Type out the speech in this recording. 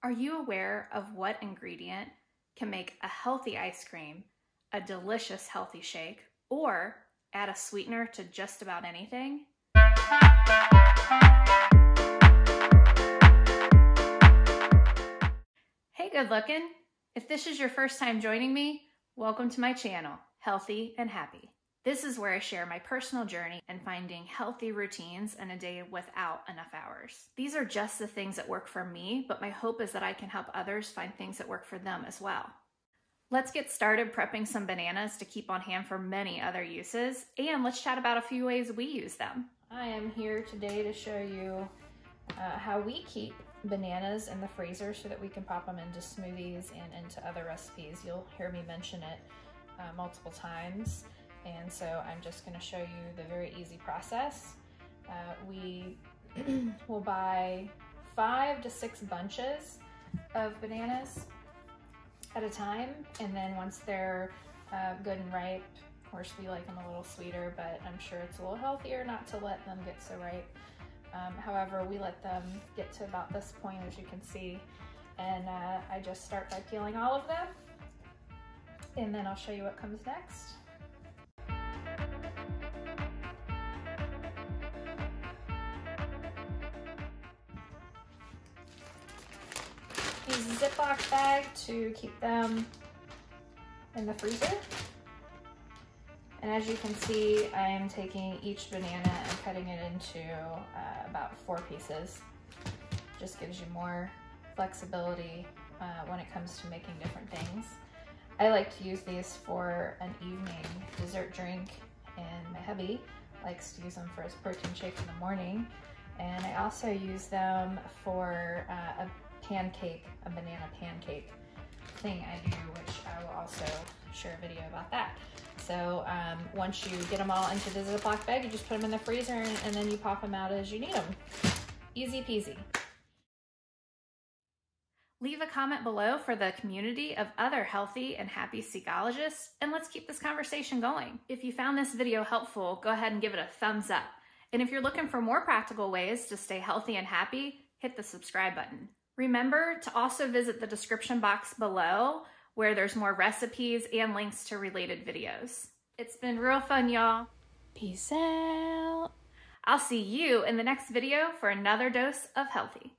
Are you aware of what ingredient can make a healthy ice cream, a delicious healthy shake, or add a sweetener to just about anything? Hey, good looking. If this is your first time joining me, welcome to my channel, Healthy and Happy. This is where I share my personal journey in finding healthy routines in a day without enough hours. These are just the things that work for me, but my hope is that I can help others find things that work for them as well. Let's get started prepping some bananas to keep on hand for many other uses, and let's chat about a few ways we use them. I am here today to show you how we keep bananas in the freezer so that we can pop them into smoothies and into other recipes. You'll hear me mention it multiple times. And so I'm just going to show you the very easy process. We will buy 5 to 6 bunches of bananas at a time, and then once they're good and ripe, of course we like them a little sweeter, but I'm sure it's a little healthier not to let them get so ripe. However, we let them get to about this point, as you can see, and I just start by peeling all of them, and then I'll show you what comes next. Use a Ziploc bag to keep them in the freezer. And as you can see, I am taking each banana and cutting it into about 4 pieces. Just gives you more flexibility when it comes to making different things. I like to use these for an evening dessert drink, and my hubby likes to use them for his protein shake in the morning. And I also use them for a banana pancake thing I do, which I will also share a video about that. So once you get them all into the Ziploc bag, you just put them in the freezer and then you pop them out as you need them. Easy peasy. Leave a comment below for the community of other healthy and happy Seekologists, and let's keep this conversation going. If you found this video helpful, go ahead and give it a thumbs up. And if you're looking for more practical ways to stay healthy and happy, hit the subscribe button. Remember to also visit the description box below, where there's more recipes and links to related videos. It's been real fun, y'all. Peace out. I'll see you in the next video for another dose of healthy.